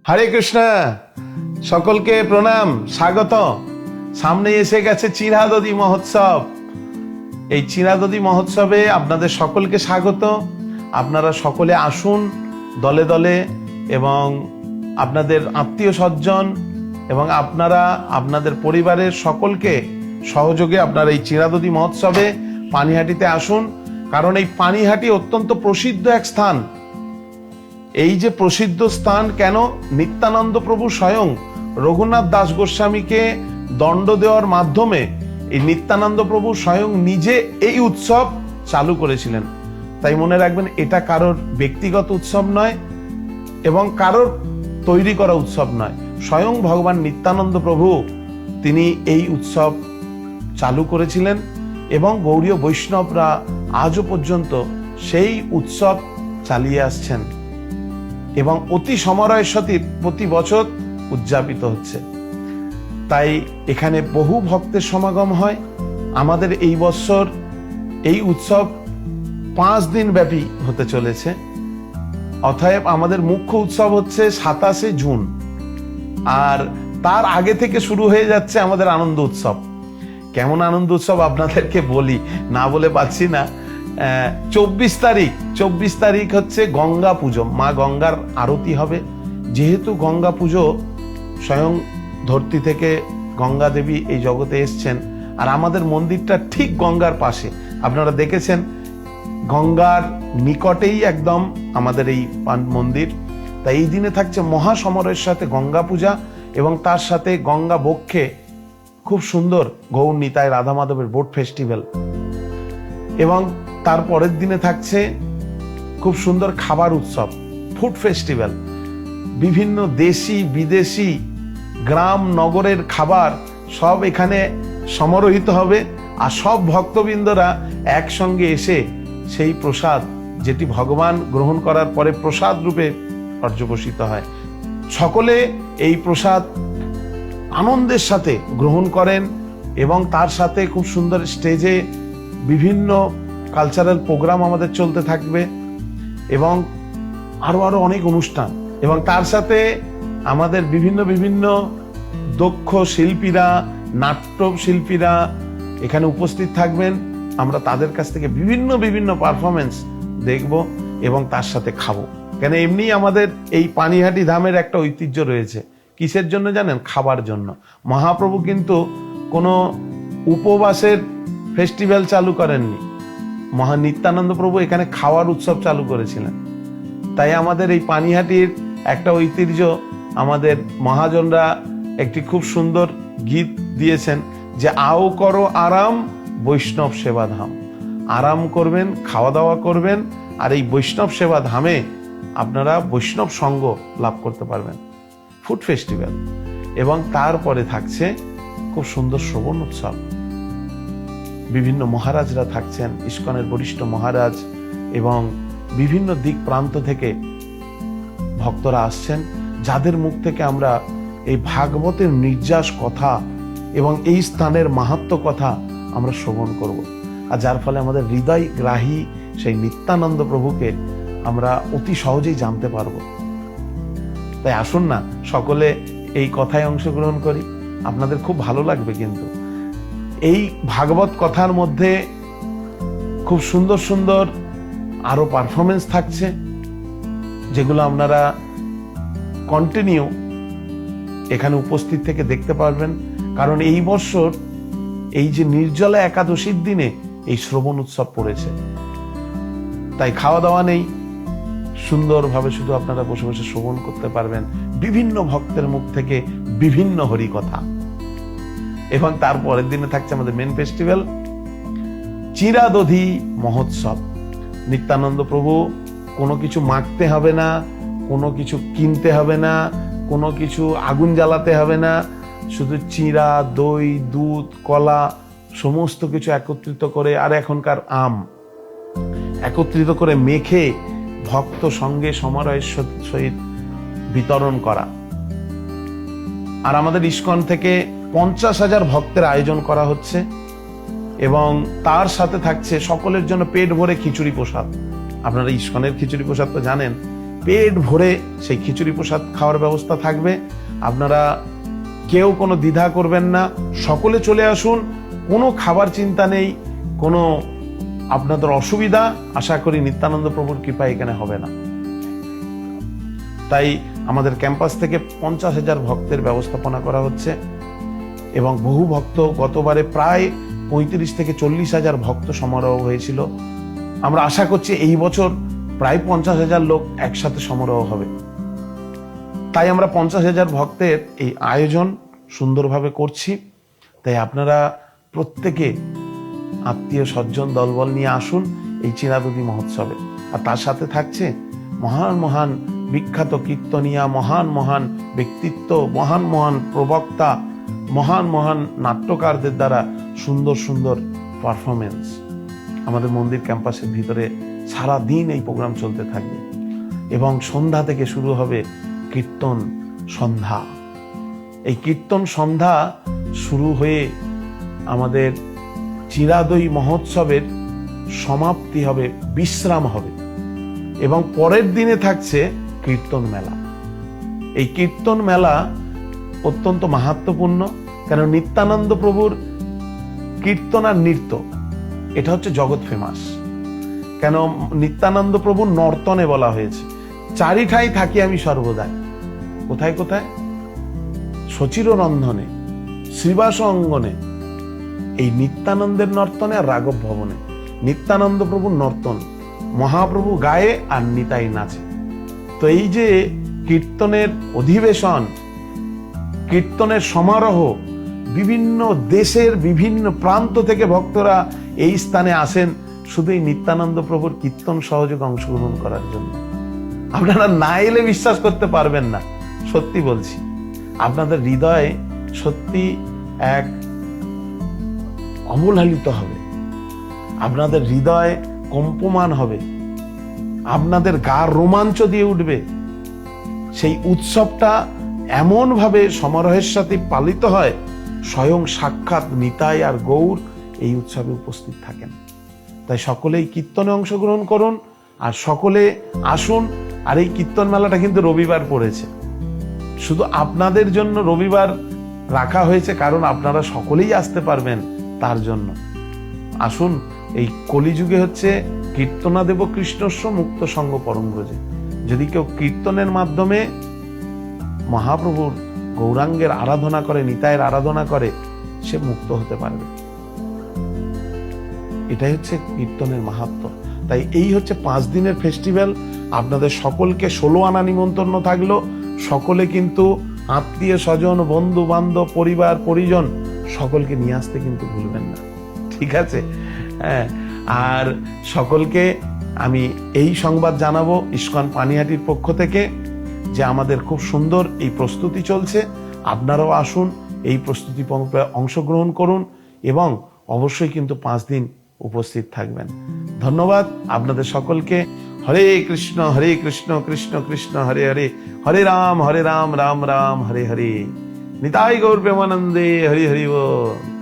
হরে কৃষ্ণ, সকলকে প্রণাম, স্বাগত। সামনে এসে গেছে চিরাদদি মহোৎসব। এই চিরাদদি মহোৎসবে আপনাদের সকলকে স্বাগত। আপনারা সকলে আসুন দলে দলে, এবং আপনাদের আত্মীয় স্বজন এবং আপনারা আপনাদের পরিবারের সকলকে সহযোগে আপনারা এই চিরাদদি মহোৎসবে পানিহাটিতে আসুন। কারণ এই পানিহাটি অত্যন্ত প্রসিদ্ধ এক স্থান। এই যে প্রসিদ্ধ স্থান কেন, নিত্যানন্দ প্রভু স্বয়ং রঘুনাথ দাস গোস্বামীকে দণ্ড দেওয়ার মাধ্যমে এই নিত্যানন্দ প্রভু স্বয়ং নিজে এই উৎসব চালু করেছিলেন। তাই মনে রাখবেন, এটা কারোর ব্যক্তিগত উৎসব নয় এবং কারোর তৈরি করা উৎসব নয়। স্বয়ং ভগবান নিত্যানন্দ প্রভু তিনি এই উৎসব চালু করেছিলেন এবং গৌড়ীয় বৈষ্ণবরা আজও পর্যন্ত সেই উৎসব চালিয়ে আসছেন এবং অতি সমারোহের সাথে প্রতি বছর উদযাপিত হচ্ছে। তাই এখানে বহু ভক্তের সমাগম হয়। আমাদের এই বছর এই উৎসব 5 দিন ব্যাপী হতে চলেছে। অতএব আমাদের মুখ্য উৎসব হচ্ছে 27শে জুন, আর তার আগে থেকে শুরু হয়ে যাচ্ছে আমাদের আনন্দ উৎসব। কেমন আনন্দ উৎসব আপনাদেরকে বলি, না বলে পাচ্ছি না। 24 তারিখ হচ্ছে গঙ্গা পুজো, মা গঙ্গার আরতি হবে। যেহেতু গঙ্গা পুজো, স্বয়ং ধরতি থেকে গঙ্গা দেবী এই জগতে এসছেন, আর আমাদের মন্দিরটা ঠিক গঙ্গার পাশে। আপনারা দেখেছেন, গঙ্গার নিকটেই একদম আমাদের এই মন্দির। তাই এই দিনে থাকছে মহাসমারোহের সাথে গঙ্গা পূজা, এবং তার সাথে গঙ্গা বক্ষে খুব সুন্দর গৌর নিতাই রাধা মাধবের বোট ফেস্টিভ্যাল, এবং তার পরের দিনে থাকছে খুব সুন্দর খাবার উৎসব, ফুড ফেস্টিভ্যাল। বিভিন্ন দেশি বিদেশি গ্রাম নগরের খাবার সব এখানে সমারোহিত হবে, আর সব ভক্তবৃন্দরা একসঙ্গে এসে সেই প্রসাদ, যেটি ভগবান গ্রহণ করার পরে প্রসাদ রূপে পর্যবসিত হয়, সকলে এই প্রসাদ আনন্দের সাথে গ্রহণ করেন। এবং তার সাথে খুব সুন্দর স্টেজে বিভিন্ন কালচারাল প্রোগ্রাম আমাদের চলতে থাকবে, এবং আরো অনেক অনুষ্ঠান। এবং তার সাথে আমাদের বিভিন্ন দক্ষ শিল্পীরা, নাট্য শিল্পীরা এখানে উপস্থিত থাকবেন। আমরা তাদের কাছ থেকে বিভিন্ন পারফরমেন্স দেখব এবং তার সাথে খাবো। কেন, এমনি আমাদের এই পানিহাটি ধামের একটা ঐতিহ্য রয়েছে। কিসের জন্য জানেন? খাবার জন্য। মহাপ্রভু কিন্তু কোনো উপবাসের ফেস্টিভ্যাল চালু করেননি। নিত্যানন্দ প্রভু এখানে খাওয়ার উৎসব চালু করেছিলেন। তাই আমাদের এই পানিহাটির একটা ঐতিহ্য, আমাদের মহাজনরা একটি খুব সুন্দর গীত দিয়েছেন যে, আও করো আরাম বৈষ্ণব সেবা ধাম। আরাম করবেন, খাওয়া দাওয়া করবেন, আর এই বৈষ্ণব সেবা ধামে আপনারা বৈষ্ণব সঙ্গ লাভ করতে পারবেন। ফুড ফেস্টিভ্যাল, এবং তারপরে থাকছে খুব সুন্দর শ্রবণ উৎসব। বিভিন্ন মহারাজরা থাকছেন, ইস্কনের বরিষ্ঠ মহারাজ, এবং বিভিন্ন দিক প্রান্ত থেকে ভক্তরা আসছেন, যাদের মুখ থেকে আমরা এই ভাগবতের নির্যাস কথা এবং এই স্থানের মাহাত্ম্য কথা আমরা শ্রবণ করব, আর যার ফলে আমাদের হৃদয় গ্রাহী সেই নিত্যানন্দ প্রভুকে আমরা অতি সহজেই জানতে পারব। তাই আসুন না, সকলে এই কথায় অংশগ্রহণ করি, আপনাদের খুব ভালো লাগবে। কিন্তু এই ভাগবত কথার মধ্যে খুব সুন্দর আরো পারফরমেন্স থাকছে, যেগুলো আপনারা কন্টিনিউ এখানে উপস্থিত থেকে দেখতে পারবেন। কারণ এই বছর এই যে নির্জলা একাদশীর দিনে এই শ্রবণ উৎসব পড়েছে, তাই খাওয়া দাওয়া নেই, সুন্দরভাবে শুধু আপনারা বসে বসে শ্রবণ করতে পারবেন বিভিন্ন ভক্তের মুখ থেকে বিভিন্ন হরি কথা। এবং তারপরের দিনে থাকছে আমাদের মেন ফেস্টিভ্যাল, চিরাদধি মহোৎসব। নিত্যানন্দ প্রভু কোনো কিছু মাখতে হবে না, কোনো কিছু কিনতে হবে না, কোনো কিছু আগুন জ্বালাতে হবে না, শুধু চিরা, দই, দুধ, কলা সমস্ত কিছু একত্রিত করে, আর এখনকার আম একত্রিত করে মেখে ভক্ত সঙ্গে সমারোহের সহিত বিতরণ করা। আর আমাদের ইস্কন থেকে 50,000 ভক্তের আয়োজন করা হচ্ছে, এবং তার সাথে থাকছে সকলের জন্য পেট ভরে খিচুড়ি প্রসাদ। আপনারা ইস্কনের খিচুড়ি প্রসাদ তো জানেন, পেট ভরে সেই খিচুড়ি প্রসাদ খাওয়ার ব্যবস্থা থাকবে। আপনারা কেউ কোনো দ্বিধা করবেন না, সকলে চলে আসুন, কোনো খাবার চিন্তা নেই, কোনো আপনাদের অসুবিধা আশা করি নিত্যানন্দ প্রভুর কৃপা এখানে হবে না। তাই আমাদের ক্যাম্পাস থেকে 50,000 ভক্তের ব্যবস্থাপনা করা হচ্ছে এবং বহু ভক্ত, গতবারে প্রায় 35 থেকে 40,000 ভক্ত সমারোহ হয়েছিল। আমরা আশা করছি এই বছর প্রায় 50,000 লোক একসাথে সমারোহ হবে। তাই আমরা 50,000 ভক্তের এই আয়োজন সুন্দরভাবে করছি। তাই আপনারা প্রত্যেকে আত্মীয় স্বজন দলবল নিয়ে আসুন এই চিরাদুতি মহোৎসবে। আর তার সাথে থাকছে মহান মহান বিখ্যাত কীর্তনিয়া, মহান মহান ব্যক্তিত্ব, মহান মহান প্রবক্তা, মহান মহান নাট্যকারদের দ্বারা সুন্দর সুন্দর পারফরমেন্স। আমাদের মন্দির ক্যাম্পাসের ভিতরে সারা দিন এই প্রোগ্রাম চলতে থাকবে এবং সন্ধ্যা থেকে শুরু হবে কীর্তন সন্ধ্যা। এই কীর্তন সন্ধ্যা শুরু হয়ে আমাদের চিরাদই মহোৎসবের সমাপ্তি হবে, বিশ্রাম হবে এবং পরের দিনে থাকছে কীর্তন মেলা। এই কীর্তন মেলা অত্যন্ত মাহাত্ম্যপূর্ণ, কারণ নিত্যানন্দ প্রভুর কীর্তন আর নৃত্য এটা হচ্ছে জগৎ ফেমাস। কেন নিত্যানন্দ প্রভুর নর্তনে বলা হয়েছে, চারিঠাই থাকি আমি সর্বদাই। কোথায় কোথায়? সচির রন্ধনে, শ্রীবাস অঙ্গনে, এই নিত্যানন্দের নর্তনে আর রাঘব ভবনে। নিত্যানন্দ প্রভুর নর্তন, মহাপ্রভু গায়ে আর নিতাই নাচে। তো এই যে কীর্তনের অধিবেশন, কীর্তনের সমারোহ, বিভিন্ন দেশের বিভিন্ন প্রান্ত থেকে ভক্তরা এই স্থানে আসেন শুধু এই নিত্যানন্দ প্রভুর কীর্তন সহযোগে অংশগ্রহণ করার জন্য। আপনারা না এলে বিশ্বাস করতে পারবেন না, সত্যি বলছি। আপনাদের হৃদয়ে সত্যি এক অবহেলিত হবে, আপনাদের হৃদয় কম্পমান হবে, আপনাদের গা রোমাঞ্চ দিয়ে উঠবে। সেই উৎসবটা এমন ভাবে সমারোহের সাথে পালিত হয়, স্বয়ং সাক্ষাৎ নিতাই আর গৌর এই উৎসবে উপস্থিত থাকেন। তাই সকলেই কীর্তনে অংশগ্রহণ করুন আর সকলে আসুন। আর এই কীর্তন মেলাটা কিন্তু রবিবার পড়েছে, শুধু আপনাদের জন্য রবিবার রাখা হয়েছে, কারণ আপনারা সকলেই আসতে পারবেন তার জন্য। আসুন, এই কলিযুগে হচ্ছে কীর্তনাদেব কৃষ্ণস্ব মুক্ত সঙ্গ পরম ব্রজে। যদি কেউ কীর্তনের মাধ্যমে মহাপ্রভুর গৌরাঙ্গের আরাধনা করে, নিতাইয়ের আরাধনা করে, সে মুক্ত হতে পারবে। এটাই হচ্ছে কীর্তনের মাহাত্ম্য। তাই এই হচ্ছে 5 দিনের ফেস্টিভ্যাল। আপনাদের সকলকে 16 আনা নিমন্ত্রণ থাকলো। সকলে কিন্তু আত্মীয় স্বজন, বন্ধু বান্ধব, পরিবার পরিজন সকলকে নিয়ে আসতে কিন্তু ভুলবেন না, ঠিক আছে? হ্যাঁ, আর সকলকে আমি এই সংবাদ জানাবো ইস্কন পানিহাটির পক্ষ থেকে যে আমাদের খুব সুন্দর এই প্রস্তুতি চলছে। আপনারাও আসুন, এই প্রস্তুতি পর্বে অংশগ্রহণ করুন এবং অবশ্যই কিন্তু 5 দিন উপস্থিত থাকবেন। ধন্যবাদ আপনাদের সকলকে। হরে কৃষ্ণ কৃষ্ণ কৃষ্ণ হরে হরে, হরে রাম রাম রাম হরে হরে। নিতাই গৌর প্রেমানন্দে, হরি হরি বল।